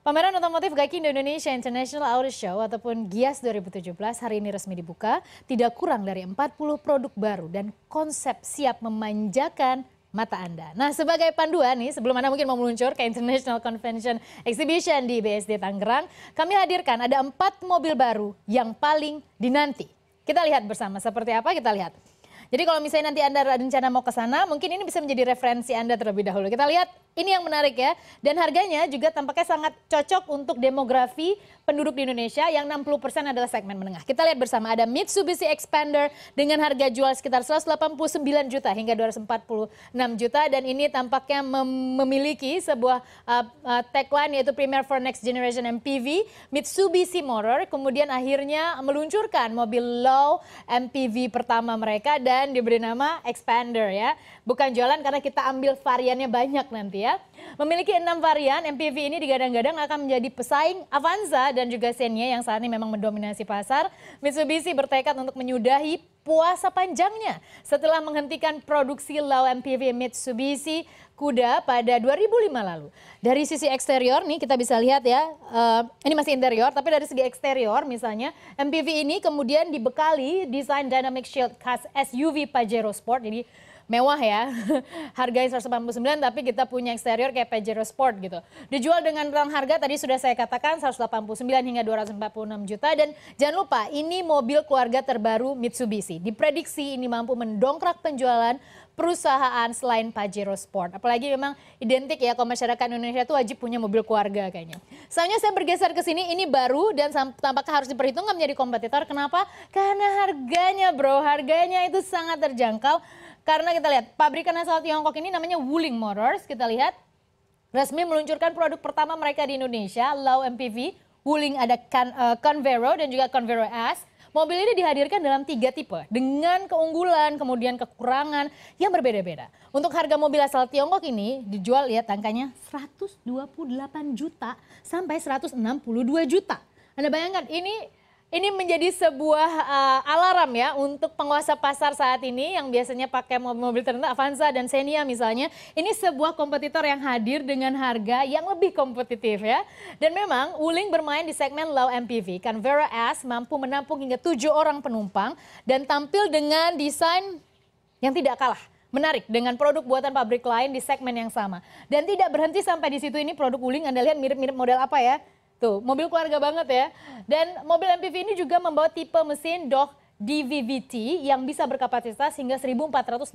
Pameran otomotif Gaikindo Indonesia International Auto Show ataupun GIAS 2017 hari ini resmi dibuka. Tidak kurang dari 40 produk baru dan konsep siap memanjakan mata Anda. Nah, sebagai panduan nih, sebelum Anda mungkin mau meluncur ke International Convention Exhibition di BSD Tangerang, kami hadirkan ada 4 mobil baru yang paling dinanti. Kita lihat bersama seperti apa, kita lihat. Jadi kalau misalnya nanti Anda rencana mau ke sana, mungkin ini bisa menjadi referensi Anda terlebih dahulu. Kita lihat ini yang menarik ya. Dan harganya juga tampaknya sangat cocok untuk demografi penduduk di Indonesia yang 60% adalah segmen menengah. Kita lihat bersama ada Mitsubishi Xpander dengan harga jual sekitar 189 juta hingga 246 juta. Dan ini tampaknya memiliki sebuah tagline yaitu Premier for Next Generation MPV. Mitsubishi Motor kemudian akhirnya meluncurkan mobil low MPV pertama mereka dan diberi nama Xpander ya. Bukan jualan karena kita ambil variannya banyak nanti ya. Memiliki 6 varian, MPV ini digadang-gadang akan menjadi pesaing Avanza dan juga Xenia yang saat ini memang mendominasi pasar. Mitsubishi bertekad untuk menyudahi puasa panjangnya setelah menghentikan produksi low MPV Mitsubishi Kuda pada 2005 lalu. Dari sisi eksterior nih kita bisa lihat ya, ini masih interior, tapi dari segi eksterior misalnya MPV ini kemudian dibekali desain Dynamic Shield khas SUV Pajero Sport, jadi mewah ya, harganya 189 tapi kita punya eksterior kayak Pajero Sport gitu. Dijual dengan rentang harga tadi sudah saya katakan 189 hingga 246 juta dan jangan lupa ini mobil keluarga terbaru Mitsubishi. Diprediksi ini mampu mendongkrak penjualan perusahaan selain Pajero Sport. Apalagi memang identik ya kalau masyarakat Indonesia itu wajib punya mobil keluarga kayaknya. Soalnya saya bergeser ke sini, ini baru dan tampaknya harus diperhitungkan menjadi kompetitor. Kenapa? Karena harganya bro, harganya itu sangat terjangkau. Karena kita lihat pabrikan asal Tiongkok ini namanya Wuling Motors. Kita lihat resmi meluncurkan produk pertama mereka di Indonesia, low MPV. Wuling ada Convero dan juga Convero S. Mobil ini dihadirkan dalam 3 tipe dengan keunggulan kemudian kekurangan yang berbeda-beda. Untuk harga mobil asal Tiongkok ini dijual lihat angkanya 128 juta sampai 162 juta. Anda bayangkan ini menjadi sebuah alarm ya untuk penguasa pasar saat ini yang biasanya pakai mobil-mobil tertentu, Avanza dan Xenia misalnya. Ini sebuah kompetitor yang hadir dengan harga yang lebih kompetitif ya. Dan memang Wuling bermain di segmen low MPV. Convero S mampu menampung hingga 7 orang penumpang dan tampil dengan desain yang tidak kalah menarik dengan produk buatan pabrik lain di segmen yang sama. Dan tidak berhenti sampai di situ, ini produk Wuling Anda lihat mirip-mirip model apa ya? Tuh, mobil keluarga banget ya. Dan mobil MPV ini juga membawa tipe mesin Dodge DVVT yang bisa berkapasitas hingga 1485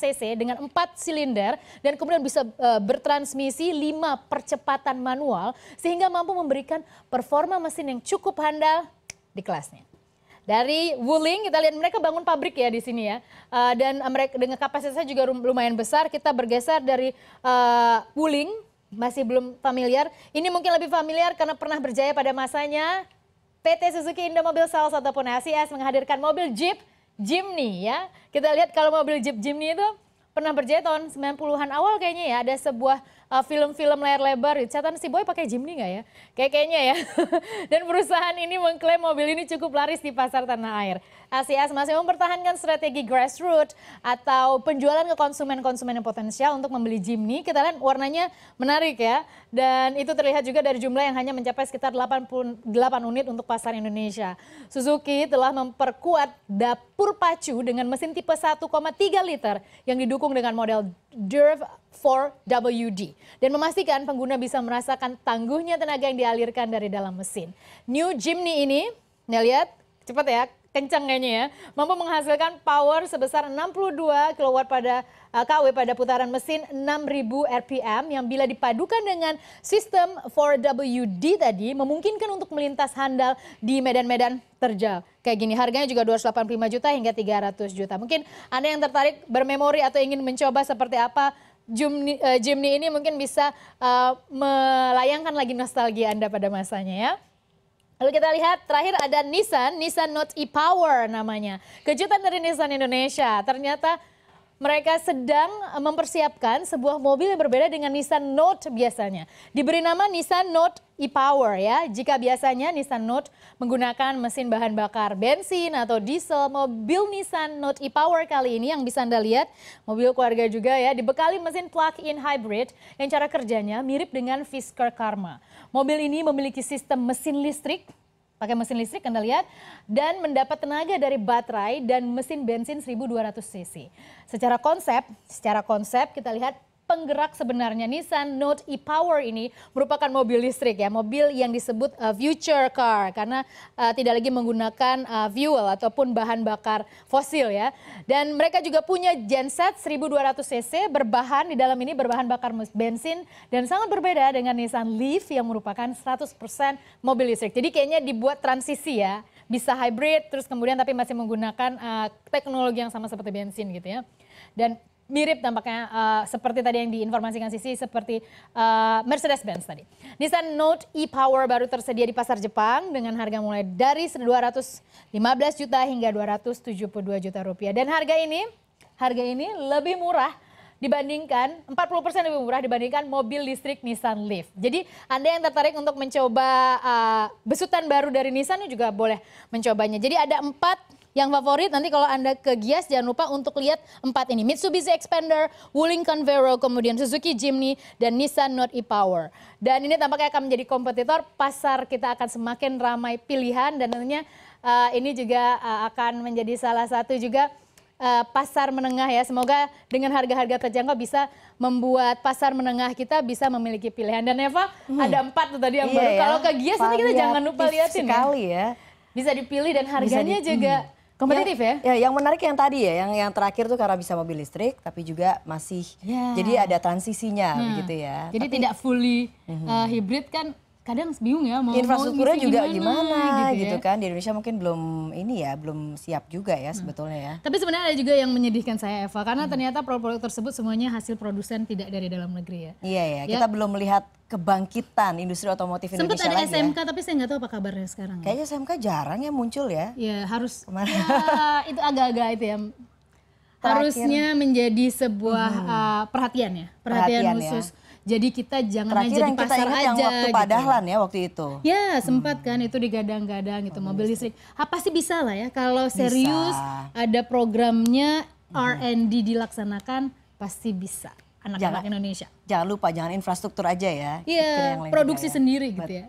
cc dengan 4 silinder dan kemudian bisa bertransmisi 5 percepatan manual sehingga mampu memberikan performa mesin yang cukup handal di kelasnya. Dari Wuling kita lihat mereka bangun pabrik ya di sini ya, dan mereka dengan kapasitasnya juga lumayan besar. Kita bergeser dari Wuling. Masih belum familiar. Ini mungkin lebih familiar karena pernah berjaya pada masanya PT Suzuki Indomobil Sales ataupun SIS menghadirkan mobil Jeep Jimny ya. Kita lihat kalau mobil Jeep Jimny itu pernah berjaya tahun 90-an awal kayaknya ya. Ada sebuah film-film layar lebar. Catatan si Boy pakai Jimny nggak ya? Kayaknya ya. Dan perusahaan ini mengklaim mobil ini cukup laris di pasar tanah air. SIS masih mempertahankan strategi grassroots atau penjualan ke konsumen-konsumen yang potensial untuk membeli Jimny. Kita lihat warnanya menarik ya. Dan itu terlihat juga dari jumlah yang hanya mencapai sekitar 88 unit untuk pasar Indonesia. Suzuki telah memperkuat dapur pacu dengan mesin tipe 1,3 liter yang didukung dengan model Durv 4WD dan memastikan pengguna bisa merasakan tangguhnya tenaga yang dialirkan dari dalam mesin. New Jimny ini, lihat cepat ya, kencang kayaknya ya, mampu menghasilkan power sebesar 62 kW pada putaran mesin 6000 RPM yang bila dipadukan dengan sistem 4WD tadi memungkinkan untuk melintas handal di medan-medan terjal. Kayak gini, harganya juga 285 juta hingga 300 juta. Mungkin Anda yang tertarik bermemori atau ingin mencoba seperti apa Jimny ini mungkin bisa melayangkan lagi nostalgia Anda pada masanya ya. Lalu kita lihat terakhir ada Nissan Note e-Power namanya. Kejutan dari Nissan Indonesia. Ternyata mereka sedang mempersiapkan sebuah mobil yang berbeda dengan Nissan Note biasanya. Diberi nama Nissan Note e-Power ya. Jika biasanya Nissan Note menggunakan mesin bahan bakar bensin atau diesel, mobil Nissan Note e-Power kali ini yang bisa Anda lihat, mobil keluarga juga ya, dibekali mesin plug-in hybrid yang cara kerjanya mirip dengan Fisker Karma. Mobil ini memiliki sistem mesin listrik, pakai mesin listrik Anda lihat, dan mendapat tenaga dari baterai dan mesin bensin 1200 cc. Secara konsep kita lihat penggerak sebenarnya Nissan Note e-Power ini merupakan mobil listrik ya, mobil yang disebut future car karena tidak lagi menggunakan fuel ataupun bahan bakar fosil ya. Dan mereka juga punya genset 1200 cc berbahan di dalam ini berbahan bakar bensin dan sangat berbeda dengan Nissan Leaf yang merupakan 100% mobil listrik. Jadi kayaknya dibuat transisi ya, bisa hybrid terus kemudian tapi masih menggunakan teknologi yang sama seperti bensin gitu ya. Dan mirip tampaknya seperti tadi yang diinformasikan Sisi seperti Mercedes-Benz tadi. Nissan Note e-Power baru tersedia di pasar Jepang dengan harga mulai dari 215 juta hingga 272 juta rupiah. Dan harga ini lebih murah dibandingkan 40% lebih murah dibandingkan mobil listrik Nissan Leaf. Jadi Anda yang tertarik untuk mencoba besutan baru dari Nissan juga boleh mencobanya. Jadi ada 4 yang favorit. Nanti kalau Anda ke Gias jangan lupa untuk lihat 4 ini. Mitsubishi Xpander, Wuling Convero, kemudian Suzuki Jimny, dan Nissan Note e-Power. Dan ini tampaknya akan menjadi kompetitor. Pasar kita akan semakin ramai pilihan dan tentunya ini juga akan menjadi salah satu juga pasar menengah ya. Semoga dengan harga-harga terjangkau bisa membuat pasar menengah kita bisa memiliki pilihan. Dan Eva ada 4 tuh tadi yang baru. Ya. Kalau ke Gias nanti kita jangan lupa liatin sekali ya. Bisa dipilih dan harganya juga kompetitif ya? Ya, yang menarik yang tadi ya, yang terakhir tuh karena bisa mobil listrik, tapi juga masih, jadi ada transisinya begitu ya. Jadi tidak fully hybrid kan, kadang bingung ya mau infrastrukturnya juga gimana gitu ya. kan. Di Indonesia mungkin belum siap juga ya sebetulnya ya. Tapi sebenarnya ada juga yang menyedihkan saya Eva, karena ternyata produk tersebut semuanya hasil produsen tidak dari dalam negeri ya. Iya ya, kita belum melihat kebangkitan industri otomotif Indonesia lagi. Sempat ada SMK tapi saya nggak tahu apa kabarnya sekarang. Kayaknya SMK jarang ya muncul ya. Ya harus, itu agak-agak itu ya. Harusnya menjadi sebuah perhatian khusus. Ya. Jadi kita jangan aja di pasar aja yang waktu gitu. Padahlan ya waktu itu. Ya sempat kan itu digadang-gadang gitu mobil listrik. Pasti bisa lah ya kalau serius ada programnya R&D dilaksanakan pasti bisa anak-anak Indonesia. Jangan lupa jangan infrastruktur aja ya. Iya produksi sendiri gitu ya.